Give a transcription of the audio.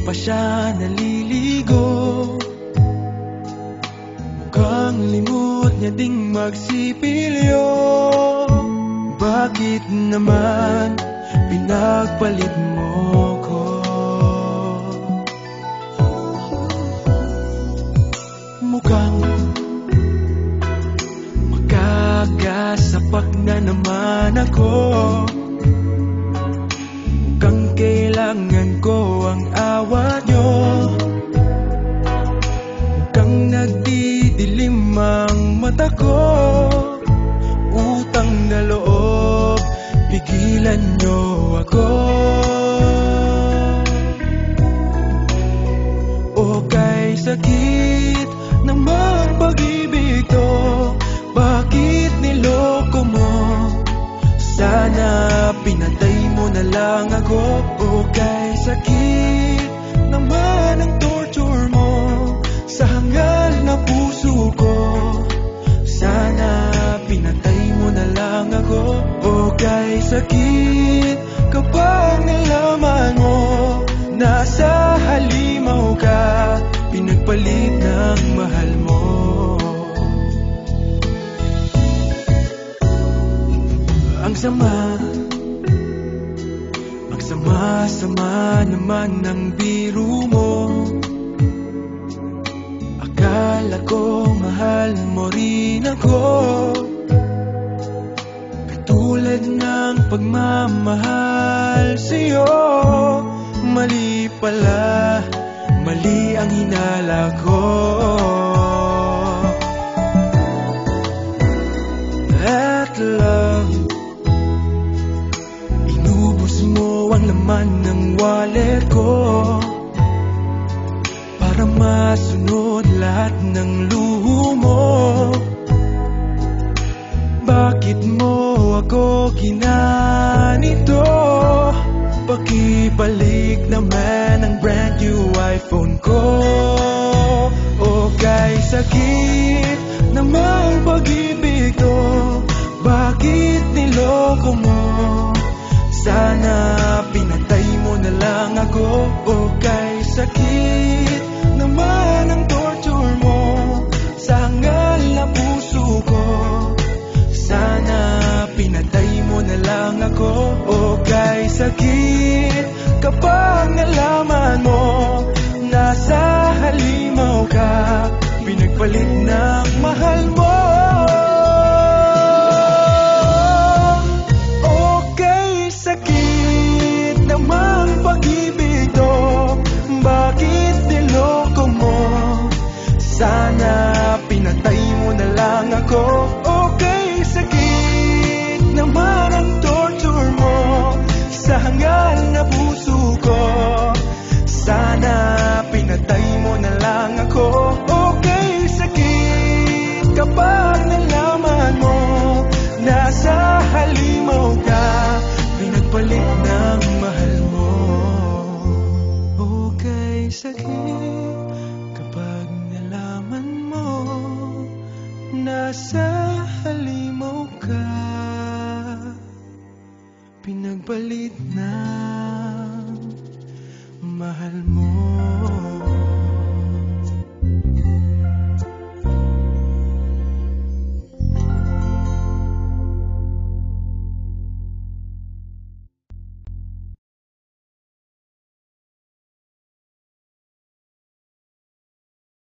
pa siya naliligo. Mukhang limot niya ding magsipilyo. Bakit naman pinagpalit mo ko? Mukhang magkakasapak na naman ako. Mukhang kailangan ko ang awa nyo. Mukhang nagdidilim ang mata ko. Utang na loob, pigilan nyo ako. O kay sakit naman pag-ibig to, bakit niloko mo? Sana pinatay mo na lang ako. O kay sakit naman ang torture mo sa hangal na puso ko. Sana pinatay mo na lang ako. O kay sakit kapag nalaman mo nasa halimaw ka, pinagpalit ng mahal mo. Ang sama naman ng biro mo. Akala ko mahal mo rin ako, katulad ng pagmamahal sa'yo. Mali pala, mali ang hinala ko. At love, inubos mo ang laman ng wallet ko para masunod lahat ng luho mo. Bakit mo ako ginanito? Pakibalik naman ang brand new iPhone ko. O kay sakit namang pag-ibig to, bakit niloko mo? Sana pinatay mo na lang ako. O kay sakit naman ang torture mo sa hangal na puso ko. Sana pinatay mo na lang ako. O kay sakit kapag nalaman mo nasa halimaw ka, pinagpalit ng mahal mo. Sana pinatay mo na lang ako. Okay, sakit naman ang torture mo sa hangal na puso ko. Sana pinatay mo na lang ako. Okay, sakit kapag nalaman mo nasa halimaw ka, pinagpalit ng mahal mo. Okay, sakit nasa halimaw ka, pinagpalit na mahal mo.